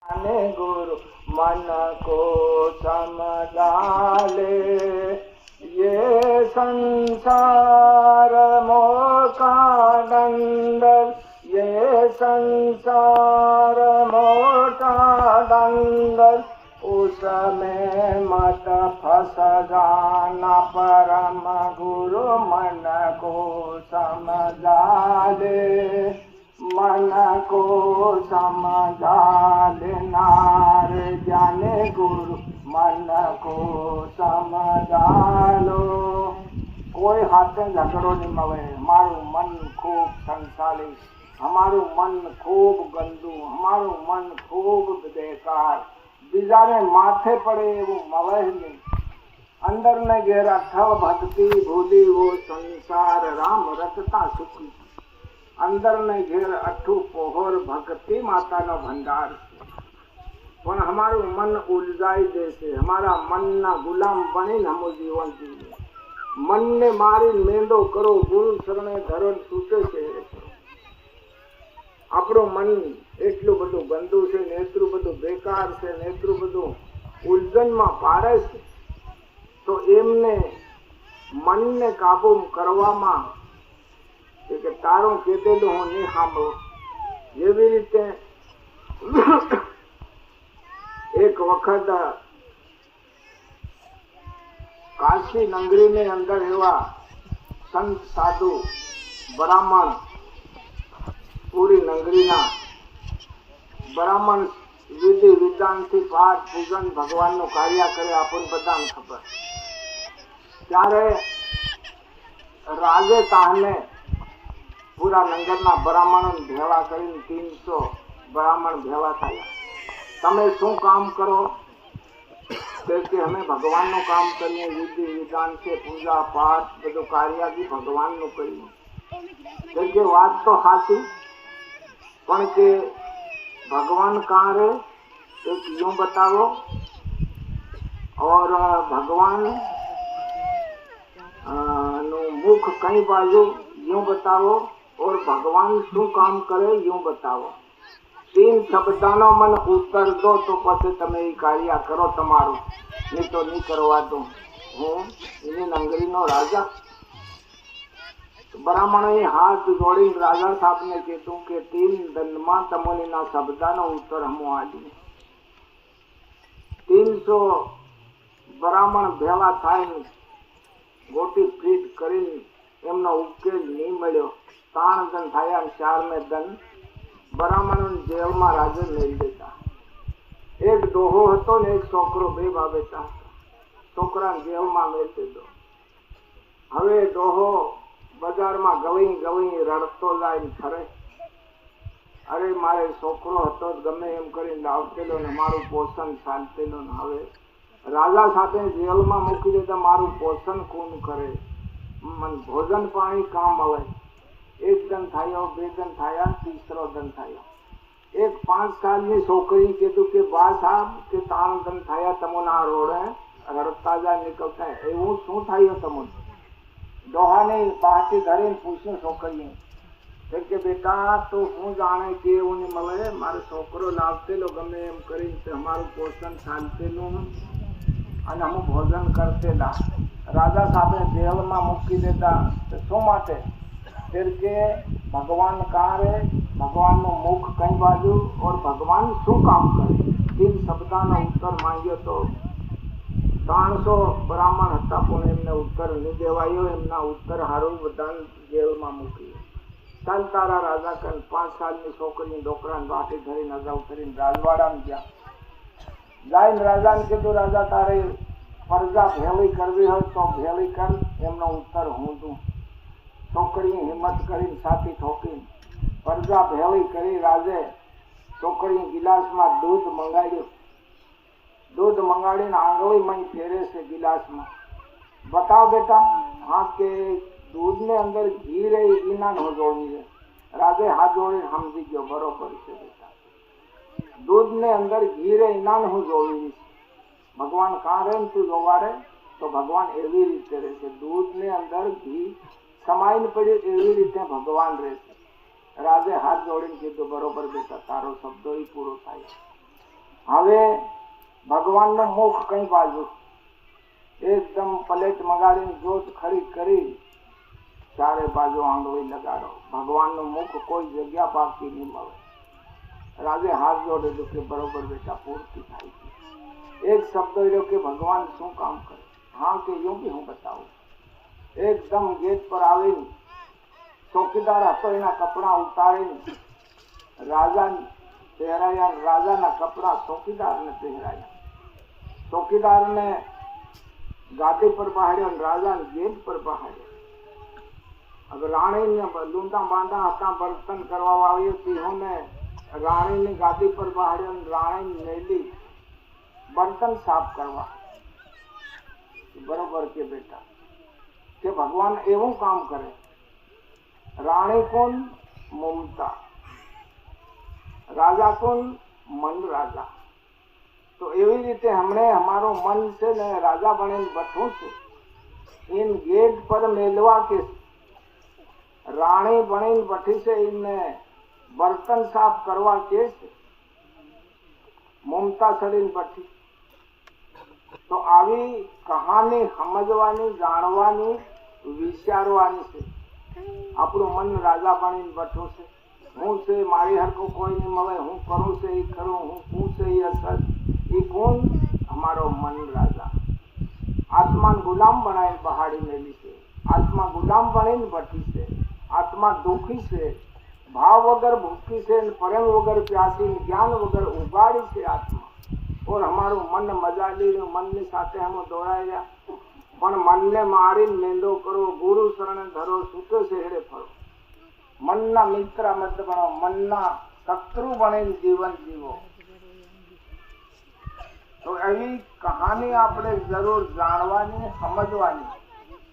ज्ञाने गुरु मन को समझाले, ये संसार मोका दंडल, ये संसार मोटा दंडल, उसमें मत फंस जाना, परम गुरु मन को समझा ले, मन को समझा लेनार जाने गुरु मन को समझा लो। कोई हाथे झगड़ो नहीं मवे, हमारू मन खूब संसारी, हमारू मन खूब गंदू, हमारू मन खूब बेकार, बीजाने माथे पड़े वो मवे नहीं। अंदर ने घेरा ठव भक्ति भूली वो संसार, राम रचता सुखी। अंदर ने घेर अठू पोहर भक्ति माता नो भंडार छे, पण हमारू मन उलझाई देशे। हमारा मन ना गुलाम बनी हम जीवन जीवे। मन ने मारी मेंदो करो, गुरु शरणे धरो छूटे छे। आपणो मन एटલું બધું ગંદુ છે ને એટલું બધું બેકાર છે ને એટલું બધું ઉલઝનમાં પાડે છે, તો એમને મનને કાબુ કરવામાં કે તારું કીધેલું હું નહીં સાંભળું। જેવી રીતે એક વખત કાશી નગરીની અંદર એવા સંત સાધુ બ્રાહ્મણ, પૂરી નગરીના બ્રાહ્મણ વિધિ વિધાનથી પાઠ પૂજન ભગવાનનું કાર્ય કરે, આપણને બધાને ખબર। ત્યારે રાજે તાહને पूरा नगर ना ब्राह्मणों भेला कर 300 ब्राह्मण भेला थया। तमे शू काम करो? कि हमें भगवान नु काम करिए, विधि विधान से पूजा पाठ बधु कार्य भी भगवान नु करिए। कि बात तो हाथी, पण के भगवान कहाँ रहे एक यूं बताओ, और भगवान नु मुख कई बाजू यूं बताओ, और भगवान शू काम करे यूं बताओ। 3 शब्दानो मन उत्तर दो तो पछी तमे ई कार्य करो तमारो, नहीं तो नहीं करवा दो। हूँ एनी नगरीनो राजा। ब्राह्मणों हाथ जोड़ी राजा साहब ने कीधुं के 3 दिन में तमोनीना शब्दानो उत्तर हमो आली। 300 ब्राह्मण भेला थाय गोटी पीट करीने एमनो उकेल नहीं मळ्यो। 3 दिन थाया, 4 में दिन ब्राह्मणों जेल में राजे मेल देता। एक डोहो हतो ने एक छोकरो, 2 बाबेटा। छोकरा जेल में मेल दीधो। हवे डोहो बजार में गवई गवई रड़तो जाए फरे। अरे मारे छोकरो हतो गमे एम करीने लावतेलो ने मारू पोषण चालतेलो ने हवे राजा साथे जेल में मूकी देता। मारू पोषण कोण करे? मन भोजन पानी काम आवे। 1 दिन थायो, 2 दिन थाया, 3रो दिन थायो। एक 5 सालनी छोकरी कीधुं के बा साहब के 3 दिन थाया तमोना रोडे रड़ता जा निकलता है, एवं शू थायो तमोने? डोहाने पाछी धरीने पूछ्युं छोकरीए के बेटा तो हूँ जाने के उन्हें मळे, मारे छोकरो लावतेलो गमे एम करीने हमारू पोषण चालतेलुं अने हम भोजन करतेला। राजा साहब जेल में मूकी देता। तो शू माटे? फिर के भगवान कहाँ रहे, भगवान नु मुख कई बाजू, और भगवान शू काम करे? 3 शब्दानो उत्तर मांग्यो तो 300 ब्राह्मण हता पण एमने उत्तर नहीं देवायो। एमना उत्तर हारू बधाने जेल में मूकी। चाल तारा राजा कन 5 सालनी छोकरी डोकराने बाटी धरीने अगाऊ करीने राजवाड़ामां गया। जाईने राजाने कीधुं, राजा तारे फरजा भेली करवी हो तो भेली कर, एमनो उत्तर हूँ दूं। छोकरीए हिम्मत करीने छाती ठोकीने फरजा भेली करी। राजे छोकरीए गिलास में दूध मंगाड्युं। दूध मंगाड़ीने आंगળી में फेरे से गिलास में। बताओ बेटा? हाँ के दूध ने अंदर घी रही ईना न जोड़ी है। राजे हाथ जोड़ी समझी गयो, बरोबर से बेटा। दूध ने अंदर घी रही ईना न जोड़ी। भगवान कहाँ रहे तू जोवाड़े? तो भगवान एवी रीते रहे। दूध ने अंदर घी समाईने पड़े एवी रीते भगवान रहे। राजे हाथ जोड़ीने कीधुं, बरोबर बेटा, तारो शब्दो ही पूरो थाय। હવે ભગવાનનું મુખ કઈ બાજુ, એકદમ પ્લેટ મગાડીને જોત ખરી કરી ચારે બાજુ આંગળી લગાડો, ભગવાનનું મુખ કોઈ જગ્યા બાકી નહીં મળે. રાજે હાથ જોડેલું કે બરોબર બેટા પૂર્તિ થાય છે. એક શબ્દ રહ્યો કે ભગવાન શું કામ કરે? હા કે યું બી હું બતાવું. એકદમ ગેટ પર આવીને ચોકીદાર હતો એના કપડા ઉતારીને રાજાને પહેરાયા, રાજાના કપડા ચોકીદારને પહેરાયા. ચોકીદારને ગાદી પર બહાડ્યો અને રાજાને ગેટ પર બહાડ્યો. હવે રાણીને લૂંટા બાંધા હતા, બર્તન કરવા આવ્યો સિંહોને રાણીની ગાદી પર બહાડ્યો અને રાણી મેલી બર્તન સાફ કરવા. બરોબર કે બેટા કે ભગવાન એવું કામ કરે. રાણી કોણ? મમતા. રાજા કોણ? મન રાજા. તો એવી રીતે હમણે અમારું મન છે ને રાજા બનીને બેઠું છે. इन गेट पर मेलवा के राणी बनी बैठी से इनने बर्तन साफ करवा के ममता चढ़ी बैठी. तो આવી કહાની સમજવાની, જાણવાની, વિચારવાની છે. આપણું મન રાજા બનીને બેઠું છે. હું છે મારી હરકો કોઈ નહીં મળે, હું કરું છે એ કરું, હું છે એ અસર. એ કોણ? અમારો મન રાજા. આત્મા ગુલામ બનાવીને બહાડી મેલી છે. આત્મા ગુલામ બનીને બેઠી છે. આત્મા દુઃખી છે, ભાવ વગર ભૂખી છે, પ્રેમ વગર પ્યાસી, જ્ઞાન વગર ઉગાડી છે આત્મા. और हमाરું મન મજા લઈને મનની સાથે हम દોડાયા. પણ મનને મારીને મેંદો કરો, ગુરુ શરણ ધરો, સુખે શહેરે ફરો. મનના મિત્ર મત બનો, મનના શત્રુ બનીને જીવન જીવો. તો એવી કહાની આપણે જરૂર જાણવાની, સમજવાની.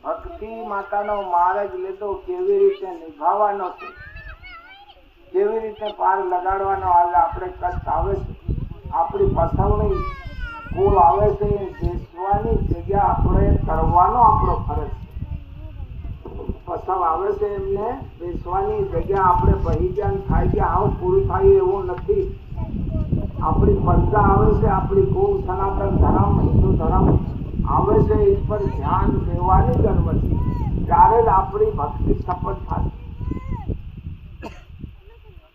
ભક્તિ માતાનો માર્ગ લીધો કેવી રીતે નિભાવવાનો છે, કેવી રીતે પાર લગાડવાનો. આજે આપણે કષ્ટ આવે છે, આપણી પસંદની કુળ આવે છે, બેસવાની જગ્યા આપણે કરવાનો આપણો ફરજ છે. પસંદ આવે છે એમને બેસવાની જગ્યા આપણે બહી ગયા થાય ગયા આવું પૂરું થાય એવું નથી. આપણી સ્પર્ધા આવે છે, આપણી કુળ સનાતન ધર્મ, હિન્દુ ધર્મ આવે છે, એ પર ધ્યાન દેવાની જરૂર છે. ત્યારે જ આપણી ભક્તિ સફળ થાય.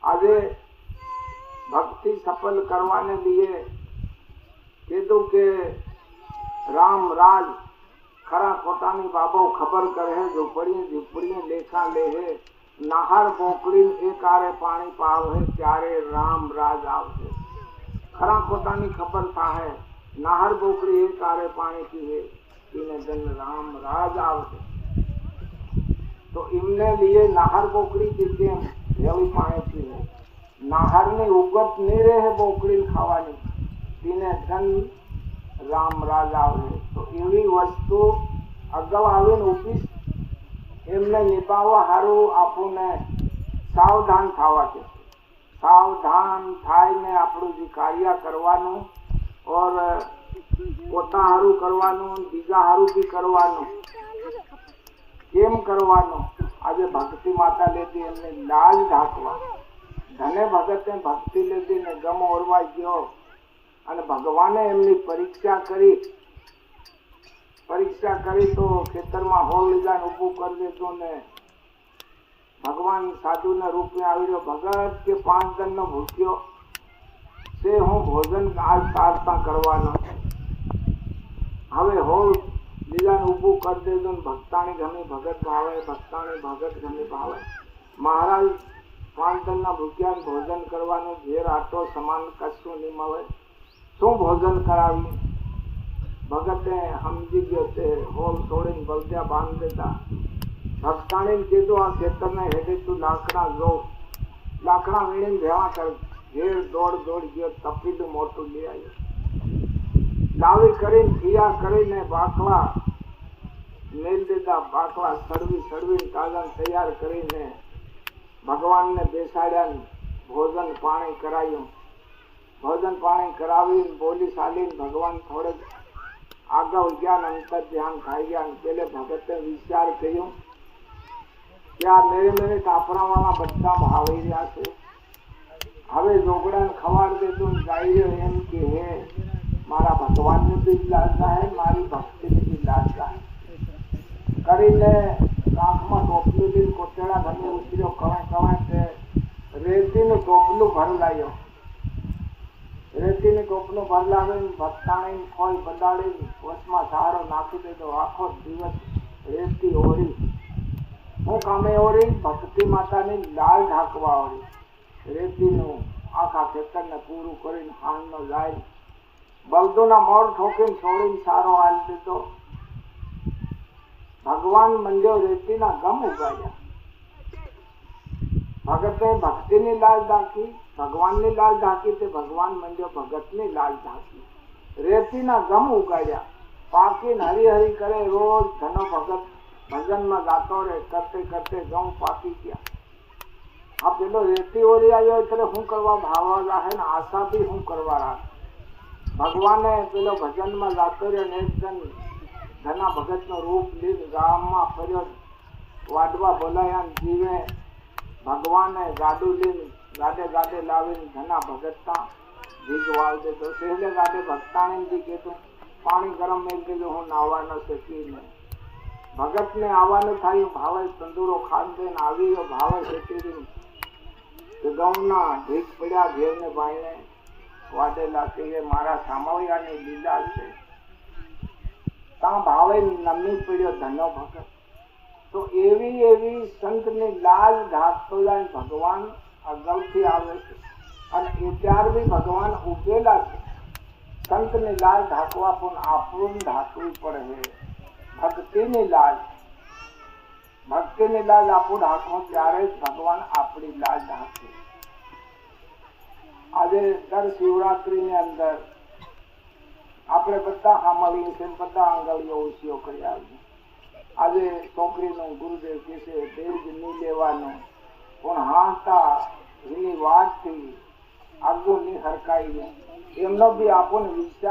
આજે भक्ति सफल करवाने लिए कीधु के राम राज खरा खोटानी बाबो खबर करे है. झोपड़ी झोपड़ी लेखा ले है, नाहर बोकड़ी एक आरे पानी पाव है, त्यारे राम राज आवसे. खरा खोटानी खबर था है, नाहर बोकड़ी एक आरे पानी पी है, तीने दिन राम राज आवसे. तो इमने लिए नाहर बोकड़ी की केम हेवी पानी पी है. નાહરની ઉગત નહીં રહે બોકડી ખાવાની, તેને ધન રામ રાજ આવે. તો એવી વસ્તુ અગાઉ આવીને ઉભી એમને નિભાવવા સારું આપણને સાવધાન થવા છે. સાવધાન થાયને આપણું જે કાર્ય કરવાનું, ઓર પોતા સારું કરવાનું, બીજા સારું બી કરવાનું. કેમ કરવાનું? આજે ભક્તિ માતા લેતી એમને લાજ ઢાંકવા. ધને ભગતે ભક્તિ લીધી ને ગમ ઓરવા ગયો અને ભગવાને એમની પરીક્ષા કરી તો ખેતરમાં હોલ લીધા ને ઊભું કરી દીધું ને ભગવાન સાધુને રૂપે આવી રહ્યો. ભગત કે 5 દિનનો ભૂખ્યો તે હું ભોજન આજ તારતા કરવાનો. હવે હોલ લીધા ને ઊભું કરી દીધું ને ભક્તાની ગમી ભગત ભાવે, ભક્તાની ભગત ગમી ભાવે. મહારાજ 5 દિનના ભૂખ્યા ભોજન કરવાનું, ઘેર આટો સમાન કશું નહીં મળે, શું ભોજન કરાવ્યું? ભગતે સમજી ગયો તે હોલ તોડીને બળદિયા બાંધી દેતા. ભક્તાણીને કીધું આ ખેતરને હેઠે તું લાકડા જો, લાકડા વીણીને ભેવા કર. ઘેર દોડ ગયો, તપીલું મોટું લઈ આવ્યો. લાવી કરીને ખીયા કરીને બાકલા મેલ દીધા. બાકલા સડવીને તાજા તૈયાર કરીને ભગવાનને બેસાડ્યા, ભોજન પાણી કરાયું. ભોજન પાણી કરાવીને બોલી ચાલીને ભગવાન થોડે આગળ ગયા, અંતર ધ્યાન ખાઈ ગયા. પેલે ભગતે વિચાર કર્યો કે આ મેરે કાપરાવાળા બધા ભાવી રહ્યા છે, હવે જોગડાને ખવાડ દેતું ગાઈ રહ્યો એમ કે ભગવાનની બી લાજ થાય, મારી ભક્તિની બી લાજ થાય કરીને કાંખમાં ટોપલું લઈને કોટેડા ઘરની ઉતર્યો. કવાય તે રેતીનું ટોપલું ભરલાયો. રેતીનું ટોપલું ભરલાવીને ભક્તાણી ખોઈ બદાડીને વચમાં સહારો નાખી દીધો. આખો દિવસ રેતી ઓળી. હું કામે ઓળી? ભક્તિ માતાની લાલ ઢાંકવા ઓળી. રેતીનું આખા ખેતરને પૂરું કરીને હાલનો જાય. બળદોના મોર ઠોકીને છોડીને સારો હાલી દીધો. ભગવાન મંડ્યો રેતીના ગમ ઉગાડ્યા. ભગતે ભક્તિની લાલ ઢાંકી, ભગવાનની લાલ ઢાંકી તે ભગવાન મંડ્યો ભગતની લાલ ઢાંકી. રેતીના ગમ ઉગાડ્યા. પાકીને હરી કરે રોજ ધનો ભગત ભજનમાં ગાતો રે. કરતે કરતે ઘઉં પાકી ગયા. આ પેલો રેતી ઓરી આવ્યો એટલે શું કરવા ભાવવા રાખે ને આશા બી શું કરવા રાખે. ભગવાને પેલો ભજનમાં ગાતો રહ્યો ને એકદમ ધના ભગતનો રૂપ લઈને ગામમાં ફર્યો. વાડવા બોલાયા ને જીવે ભગવાને ગાડું લઈને ગાડે ગાડે લાવીને ધના ભગતતા ભીગ વાળ દેતો. સહેલે ગાડે ભક્તાણી બી કીધું પાણી ગરમ મેળ દીધું, હું નાવા ન શકી નહીં. ભગતને આવવાનું થયું. ભાવે તંદુરો ખાન દઈને આવી ગયો. ભાવે શેતી ગૌના ઢીક પડ્યા ઘેરને ભાઈને વાડેલા કે મારા સામવિયાની લીલા છે. ત્યાં ભાવે નમી પડ્યો ધનો ભગત. તો એવી સંતની લાલ ઢાંકતો જાય ભગવાન અગાઉથી આવે છે અને એ ત્યાર બી ભગવાન ઉભેલા છે. સંતની લાલ ઢાંકવા પણ આપણું ઢાંકવું પડે. ભક્તિની લાલ આપણું ઢાંકો ત્યારે જ ભગવાન આપણી લાલ ઢાંકે. આજે દર શિવરાત્રી ની અંદર આપણે બધા સાંભળીએ છીએ, બધા આંગળીઓ ઓછીઓ કરી આવીએ. આજે છોકરીનું ગુરુદેવ કહે છે દેવ જ નહીં લેવાનું, પણ હાંસતા એની વાતથી આગળ નહીં હરકાઈને એમનો બી આપણને વિચાર